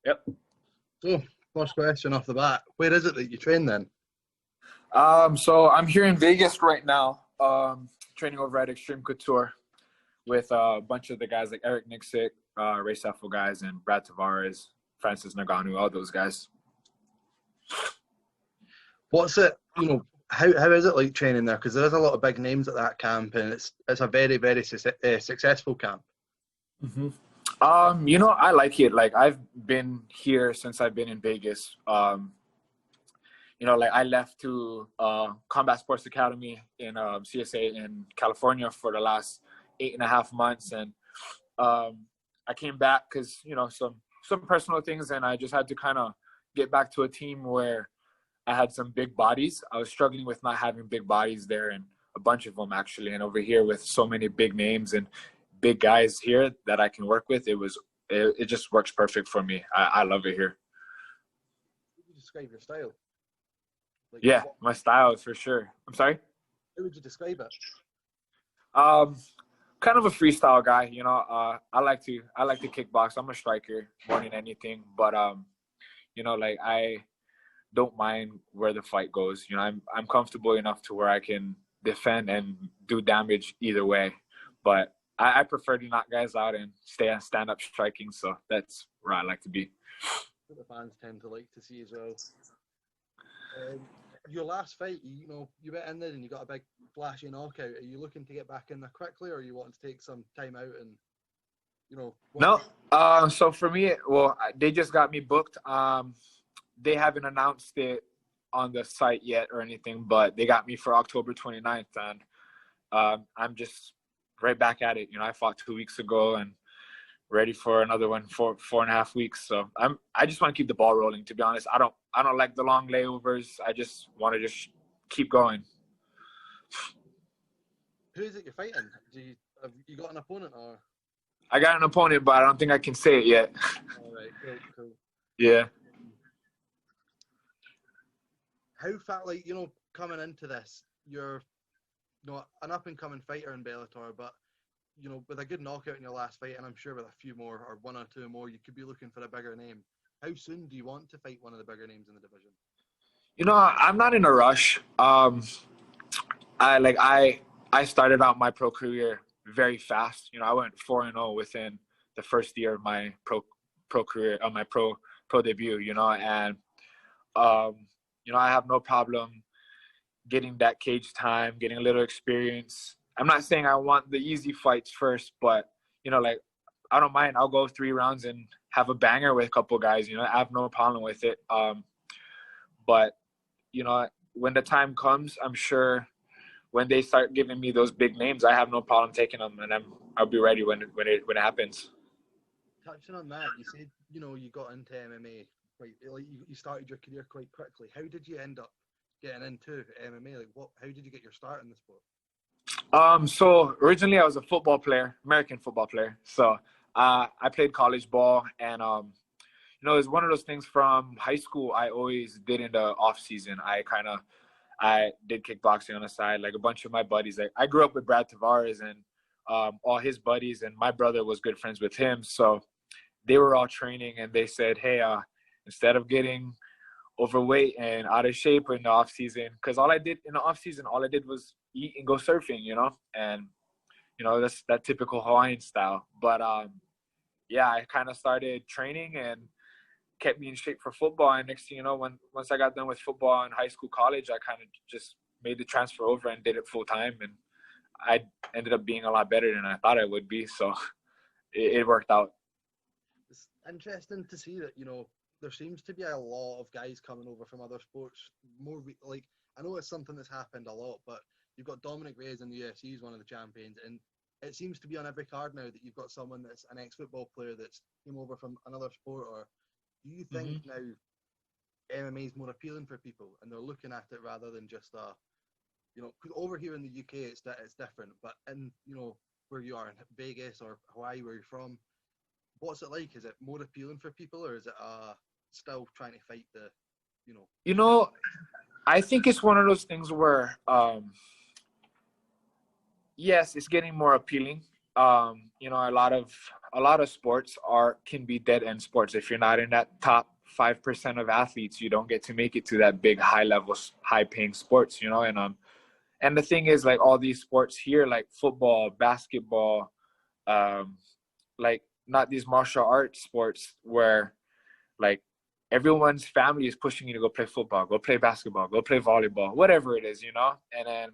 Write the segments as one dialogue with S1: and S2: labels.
S1: Yep.
S2: So, first question off the bat, where is it that you train then?
S1: So I'm here in Vegas right now, training over at Extreme Couture with a bunch of the guys like Eric Nixick, Ray Seffel guys, and Brad Tavares, Francis Ngannou, all those guys.
S2: What's it, how is it like training there? Because there is a lot of big names at that camp, and it's a very, very successful camp.
S1: Mm-hmm. I like it. Like, I've been here since I've been in Vegas. I left to Combat Sports Academy in CSA in California for the last 8.5 months, and I came back because some personal things, and I just had to kind of get back to a team where I had some big bodies. I was struggling with not having big bodies there, and a bunch of them actually. And over here with so many big names and big guys here that I can work with, it just works perfect for me. I love it here.
S2: How would you describe your style?
S1: My style is for sure. I'm sorry?
S2: How would you describe it?
S1: Kind of a freestyle guy, I like to kickbox. I'm a striker more than anything, but I don't mind where the fight goes. I'm comfortable enough to where I can defend and do damage either way, but I prefer to knock guys out and stand up striking, so that's where I like to be.
S2: What the fans tend to like to see as well. Your last fight, you went in there and you got a big flashy knockout. Are you looking to get back in there quickly, or are you wanting to take some time out and,
S1: No. So for me, they just got me booked. They haven't announced it on the site yet or anything, but they got me for October 29th, and I'm just right back at it. I fought 2 weeks ago and ready for another one for 4.5 weeks. So I just want to keep the ball rolling, to be honest. I don't like the long layovers. I just want to just keep going.
S2: Who is it you're fighting? Have you got an opponent, or?
S1: I got an opponent, but I don't think I can say it yet.
S2: All right, cool.
S1: Yeah.
S2: How far, coming into this, you're an up-and-coming fighter in Bellator, but with a good knockout in your last fight, and I'm sure with a few more or one or two more, you could be looking for a bigger name. How soon do you want to fight one of the bigger names in the division?
S1: I'm not in a rush. I started out my pro career very fast. I went 4-0 within the first year of my pro career, my pro debut. And I have no problem getting that cage time, getting a little experience. I'm not saying I want the easy fights first, but, I don't mind. I'll go 3 rounds and have a banger with a couple guys. I have no problem with it. But, when the time comes, I'm sure when they start giving me those big names, I have no problem taking them, and I'll be ready when it happens.
S2: Touching on that, you said, you got into MMA you started your career quite quickly. How did you end up getting into MMA? How did you get your start in the sport?
S1: So originally I was a football player, American football player. So I played college ball, and it was one of those things from high school I always did in the off season. I did kickboxing on the side, like a bunch of my buddies. I grew up with Brad Tavares and all his buddies, and my brother was good friends with him. So they were all training, and they said, hey, instead of getting overweight and out of shape in the off season, because all I did in the off season, was eat and go surfing, and that's that typical Hawaiian style. But I kind of started training and kept me in shape for football. And next thing you know, once I got done with football in high school, college, I kind of just made the transfer over and did it full time, and I ended up being a lot better than I thought I would be. So it worked out.
S2: It's interesting to see that there seems to be a lot of guys coming over from other sports. I know it's something that's happened a lot, but you've got Dominic Reyes in the UFC, he's one of the champions, and it seems to be on every card now that you've got someone that's an ex-football player that's came over from another sport. Or do you think now MMA is more appealing for people, and they're looking at it rather than just over here in the UK it's different, but in where you are in Vegas or Hawaii, where you're from, what's it like? Is it more appealing for people, or is it still trying to fight the
S1: I think it's one of those things where yes, it's getting more appealing, you know, a lot of sports can be dead end sports. If you're not in that top 5% of athletes, you don't get to make it to that big high level, high paying sports, you know. And the thing is, like, all these sports here, like football, basketball, um, like, not these martial arts sports where, like, everyone's family is pushing you to go play football, go play basketball, go play volleyball, whatever it is, you know. And then,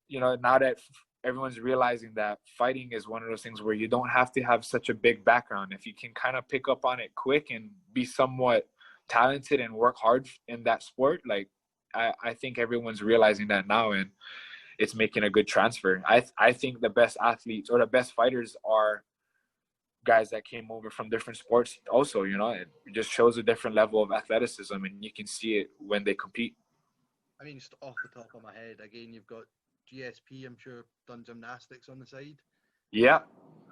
S1: you know, now that everyone's realizing that fighting is one of those things where you don't have to have such a big background. If you can kind of pick up on it quick and be somewhat talented and work hard in that sport, like, I think everyone's realizing that now, and it's making a good transfer. I think the best athletes or the best fighters are guys that came over from different sports also, you know. It just shows a different level of athleticism, and you can see it when they compete.
S2: I mean, just off the top of my head, again, you've got GSP, I'm sure, done gymnastics on the side.
S1: Yeah.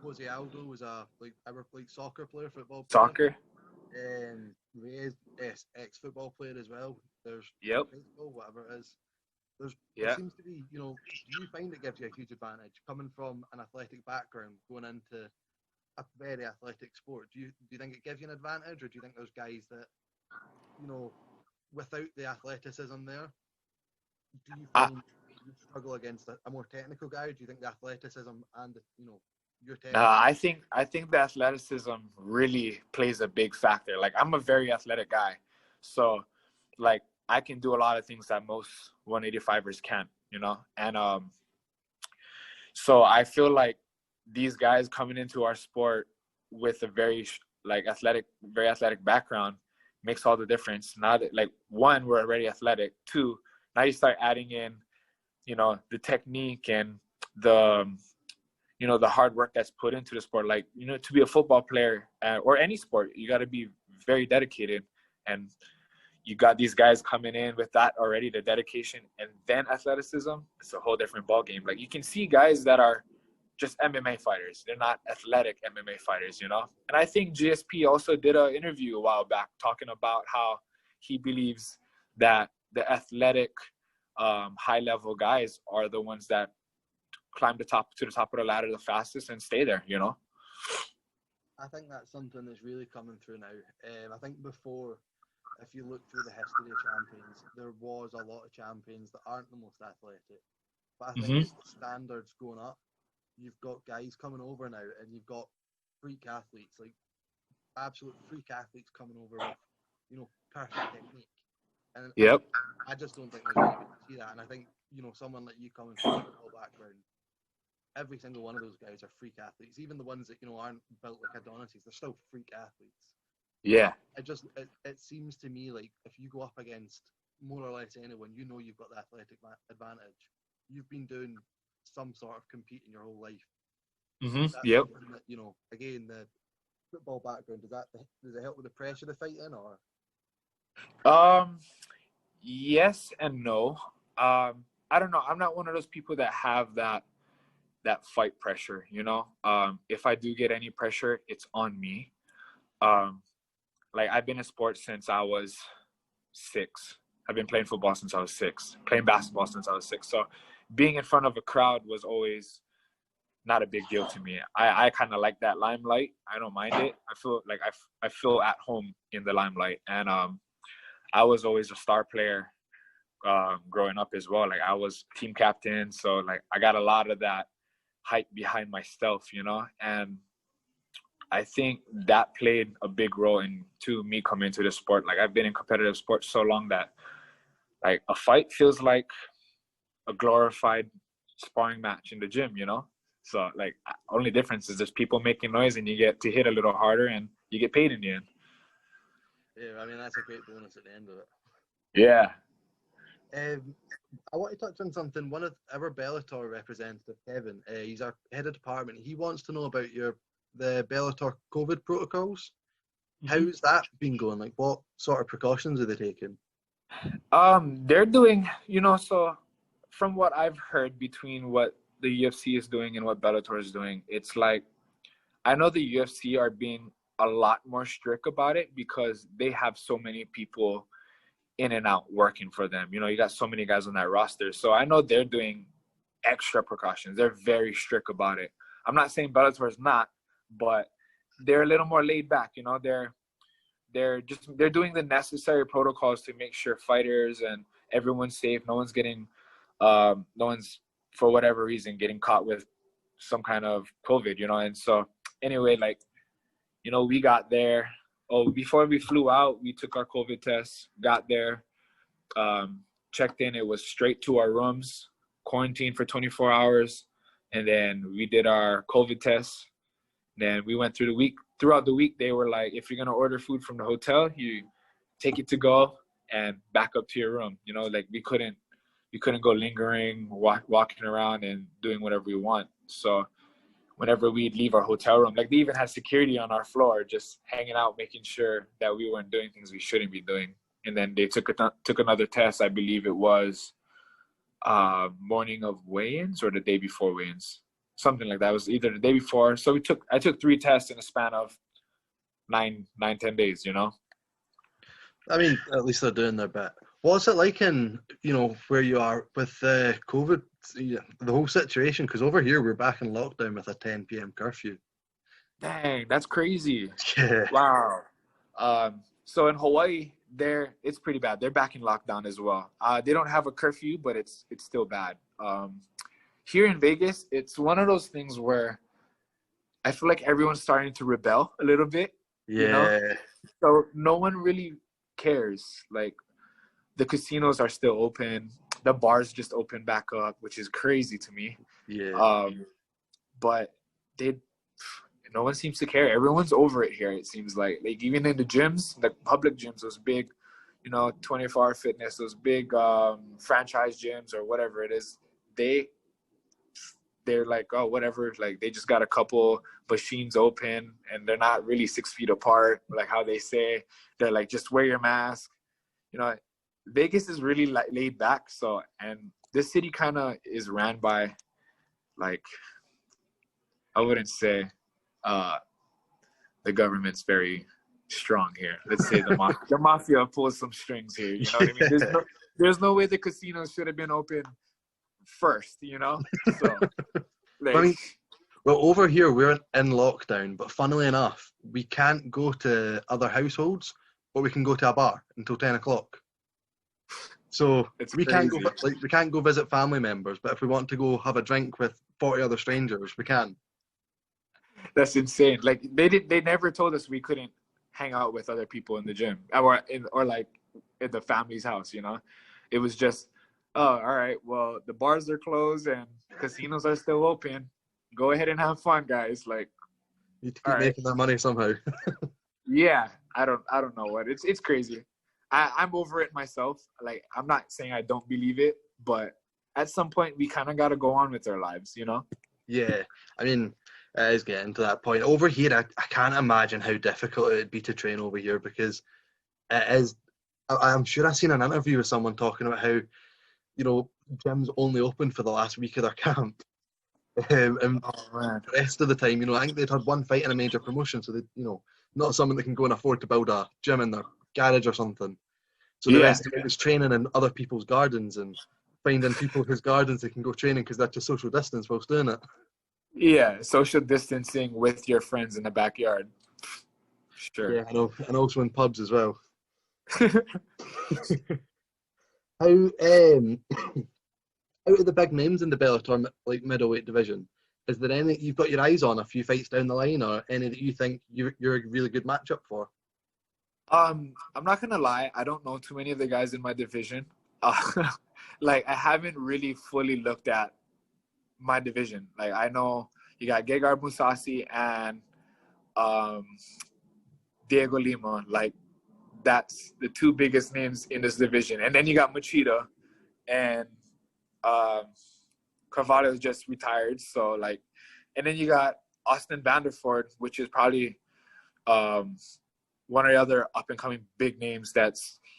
S2: Jose Aldo was a soccer player, football player.
S1: Soccer.
S2: Reyes, ex-football player as well. There's baseball, whatever it is. There seems to be, you know, do you find it gives you a huge advantage coming from an athletic background, going into a very athletic sport? Do you think it gives you an advantage, or do you think there's guys that, you know, without the athleticism there, do you find you struggle against a more technical guy? Do you think the athleticism and, you know, your technical?
S1: I think the athleticism really plays a big factor. Like, I'm a very athletic guy, so, like, I can do a lot of things that most 185ers can't, you know. And so I feel like these guys coming into our sport with a very athletic background makes all the difference. Now that, like, one, we're already athletic. Two, now you start adding in, you know, the technique and the, you know, the hard work that's put into the sport. Like, you know, to be a football player or any sport, you got to be very dedicated. And you got these guys coming in with that already, the dedication and then athleticism. It's a whole different ballgame. Like, you can see guys that are just MMA fighters. They're not athletic MMA fighters, you know? And I think GSP also did an interview a while back talking about how he believes that the athletic, high-level guys are the ones that climb to the top of the ladder the fastest and stay there, you know?
S2: I think that's something that's really coming through now. I think before, if you look through the history of champions, there was a lot of champions that aren't the most athletic. But I think as the standards going up, you've got guys coming over now, and you've got freak athletes, like absolute freak athletes coming over with, you know, perfect technique. And I just don't think there's any way to see that. And I think, you know, someone like you coming from a football background, every single one of those guys are freak athletes. Even the ones that, you know, aren't built like Adonises, they're still freak athletes.
S1: Yeah.
S2: It seems to me like if you go up against more or less anyone, you know you've got the athletic advantage. You've been doing some sort of competing your whole life. That, you know, again, the football background, does it help with the pressure of fighting, or?
S1: Yes and no. I don't know. I'm not one of those people that have that fight pressure, you know. If I do get any pressure, it's on me. Like, I've been in sports since I was 6. I've been playing football since I was 6, playing basketball since I was 6. So being in front of a crowd was always not a big deal to me. I kind of like that limelight. I don't mind it. I feel like I feel at home in the limelight. And I was always a star player growing up as well. Like, I was team captain. So, like, I got a lot of that hype behind myself, you know. And I think that played a big role into me coming into the sport. Like, I've been in competitive sports so long that, like, a fight feels like a glorified sparring match in the gym, you know? So, like, only difference is there's people making noise and you get to hit a little harder and you get paid in the end.
S2: Yeah, I mean, that's a great bonus at the end of it.
S1: Yeah.
S2: I want to touch on something. One of our Bellator representative, Kevin, he's our head of department. He wants to know about the Bellator COVID protocols. How's that been going? Like, what sort of precautions are they taking?
S1: They're doing, you know, so from what I've heard between what the UFC is doing and what Bellator is doing, it's like, I know the UFC are being a lot more strict about it because they have so many people in and out working for them. You know, you got so many guys on that roster. So I know they're doing extra precautions. They're very strict about it. I'm not saying Bellator is not, but they're a little more laid back. You know, they're doing the necessary protocols to make sure fighters and everyone's safe. No one's getting, no one's for whatever reason getting caught with some kind of COVID. You know, and so anyway, like, you know, we got there. Oh, before we flew out, we took our COVID tests. Got there, checked in. It was straight to our rooms, quarantined for 24 hours, and then we did our COVID tests. Then we went through the week. Throughout the week, they were like, if you're gonna order food from the hotel, you take it to go and back up to your room. You know, like we couldn't go lingering, walking around and doing whatever we want. So whenever we'd leave our hotel room, like they even had security on our floor, just hanging out, making sure that we weren't doing things we shouldn't be doing. And then they took another test. I believe it was morning of weigh-ins or the day before weigh-ins. Something like that. It was either the day before. So I took 3 tests in a span of 10 days, you know?
S2: I mean, at least they're doing their bit. What's it like in, you know, where you are with COVID, the whole situation? Because over here, we're back in lockdown with a 10 p.m. curfew.
S1: Dang, that's crazy.
S2: Yeah.
S1: Wow. So in Hawaii, it's pretty bad. They're back in lockdown as well. They don't have a curfew, but it's still bad. Here in Vegas, it's one of those things where I feel like everyone's starting to rebel a little bit.
S2: Yeah.
S1: You know? So no one really cares. Like, the casinos are still open. The bars just opened back up, which is crazy to me.
S2: Yeah.
S1: But no one seems to care. Everyone's over it here, it seems like. Like, even in the gyms, the public gyms, those big, you know, 24-hour fitness, those big franchise gyms or whatever it is, they're like, oh, whatever. Like, they just got a couple machines open and they're not really 6 feet apart, like how they say. They're like, just wear your mask. You know, Vegas is really laid back. So, and this city kind of is ran by, like, I wouldn't say the government's very strong here. Let's say the mafia pulls some strings here. You know what I mean? There's no way the casinos should have been open first, you know? So, like,
S2: I mean, well, over here, we're in lockdown, but funnily enough, we can't go to other households, but we can go to a bar until 10 o'clock. So we can't go visit family members, but if we want to go have a drink with 40 other strangers, we can.
S1: That's insane. Like, they never told us we couldn't hang out with other people in the gym or like at the family's house, you know? It was just, oh, all right, well, the bars are closed and casinos are still open. Go ahead and have fun, guys. Like,
S2: you need to keep making that money somehow.
S1: Yeah, I don't know what. It's crazy. I'm over it myself. Like, I'm not saying I don't believe it, but at some point we kind of got to go on with our lives, you know?
S2: Yeah, I mean, it is getting to that point. Over here, I can't imagine how difficult it would be to train over here because it is. I'm sure I've seen an interview with someone talking about how, you know, gyms only open for the last week of their camp. And the rest of the time, you know, I think they'd had one fight in a major promotion, so they, you know, not someone that can go and afford to build a gym in their garage or something. So the rest of it was training in other people's gardens and finding people whose gardens they can go training because that's just social distance whilst doing it.
S1: Yeah, social distancing with your friends in the backyard. Sure.
S2: Yeah, I know, and also in pubs as well. How out of the big names in the Bellator like middleweight division, is there any you've got your eyes on a few fights down the line, or any that you think you're a really good matchup for?
S1: I'm not gonna lie, I don't know too many of the guys in my division. Like, I haven't really fully looked at my division. Like, I know you got Gegard Mousasi and Diego Lima. Like, that's the 2 biggest names in this division. And then you got Machida and Carvalho's just retired. So, like, and then you got Austin Vanderford, which is probably one of the other up and coming big names.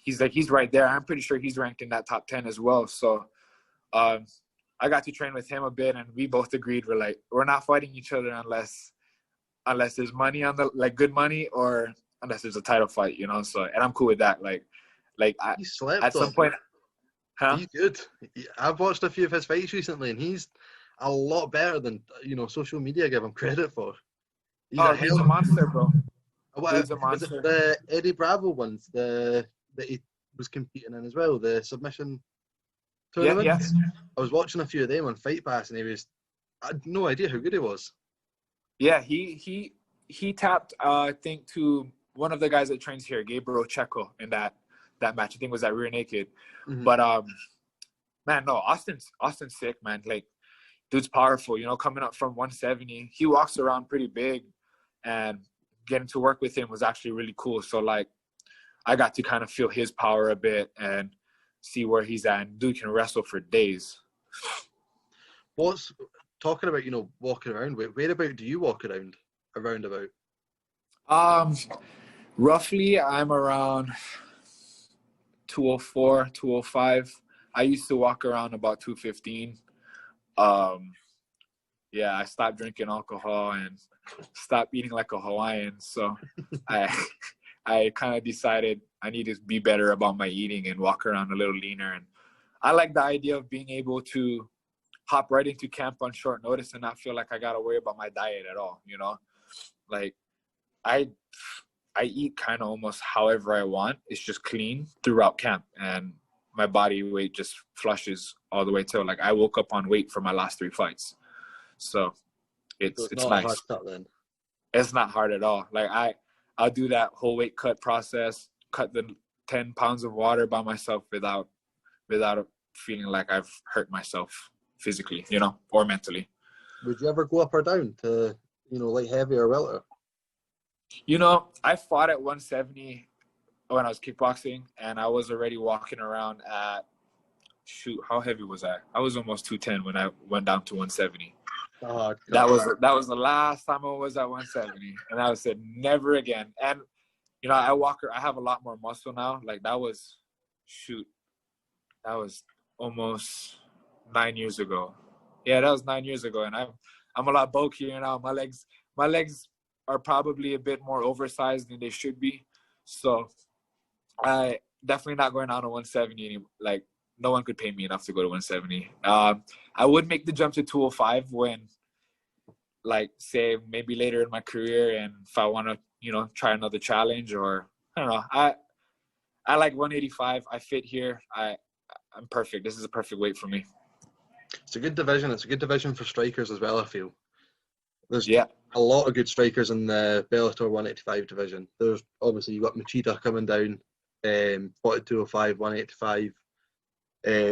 S1: He's right there. I'm pretty sure he's ranked in that top 10 as well. So I got to train with him a bit, and we both agreed we're not fighting each other unless there's money on the, like, good money, or unless there's a title fight, you know. So, and I'm cool with that. Like
S2: he slept
S1: at some point. Huh?
S2: He's good. I've watched a few of his fights recently, and a lot better than social media give him credit for.
S1: He's a monster, bro. Dude's a
S2: Was it
S1: monster.
S2: the Eddie Bravo ones, that he was competing in as well, the submission tournament?
S1: Yeah.
S2: I was watching a few of them on Fight Pass, and I had no idea how good he was.
S1: Yeah, he tapped, I think, to one of the guys that trains here, Gabriel Checo, in that match. I think it was at Rear Naked.
S2: Mm-hmm.
S1: But man, no, Austin's sick, man. Like, dude's powerful. Coming up from 170, he walks around pretty big, and getting to work with him was actually really cool. So like, I got to kind of feel his power a bit and see where he's at. And dude can wrestle for days.
S2: What's talking about, walking around? Whereabout do you walk around about?
S1: Roughly, I'm around 204, 205. I used to walk around about 215. Yeah, I stopped drinking alcohol and stopped eating like a Hawaiian. So I kind of decided I need to be better about my eating and walk around a little leaner. And I like the idea of being able to hop right into camp on short notice and not feel like I got to worry about my diet at all. Like I eat kind of almost however I want. It's just clean throughout camp, and my body weight just flushes all the way till like I woke up on weight for my last 3 fights. So it's
S2: not
S1: nice.
S2: Hard then.
S1: It's not hard at all. Like I'll do that whole weight cut process, cut the 10 pounds of water by myself without feeling like I've hurt myself physically, or mentally.
S2: Would you ever go up or down to, light heavy or welter?
S1: I fought at 170 when I was kickboxing, and I was already walking around at, how heavy was I? I was almost 210 when I went down to 170.
S2: Oh,
S1: that was the last time I was at 170, and I said never again. And I have a lot more muscle now. Like that was almost 9 years ago. Yeah, that was 9 years ago, and I'm a lot bulkier now. My legs are probably a bit more oversized than they should be. So I definitely not going down to 170 anymore. Like, no one could pay me enough to go to 170. I would make the jump to 205 when, like, say maybe later in my career, and if I want to, try another challenge, or I don't know. I like 185. I fit here. I'm perfect. This is a perfect weight for me.
S2: It's a good division. It's a good division for strikers as well, I feel. There's
S1: a
S2: lot of good strikers in the Bellator 185 division. There's obviously, you got Machida coming down, 4205, 185.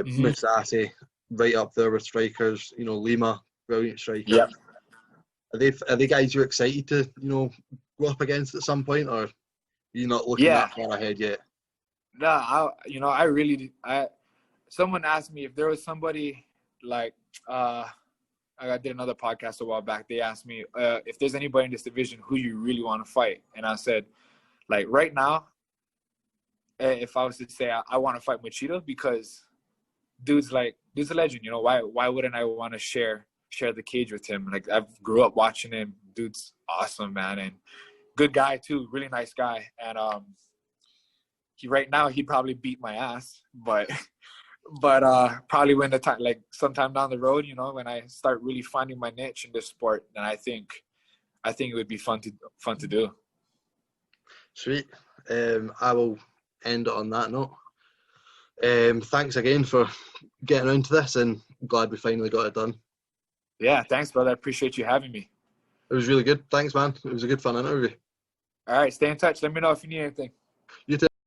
S2: Musashi right up there with strikers. Lima, brilliant striker.
S1: Yeah.
S2: Are they guys you're excited to go up against at some point, or are you not looking that far ahead yet?
S1: No, someone asked me if there was somebody like I did another podcast a while back. They asked me if there's anybody in this division who you really want to fight, and I said, like, right now, if I was to say I want to fight Machida, because dude's a legend. Why wouldn't I want to share the cage with him? Like, I grew up watching him. Dude's awesome, man, and good guy too. Really nice guy. And he'd probably beat my ass, but probably when the time, like sometime down the road, when I start really finding my niche in this sport, then I think it would be fun to do.
S2: Sweet. I will end it on that note. Thanks again for getting around to this, and I'm glad we finally got it done.
S1: Yeah, thanks, brother. I appreciate you having me.
S2: It was really good. Thanks, man. It was a good fun interview.
S1: All right, stay in touch. Let me know if you need anything.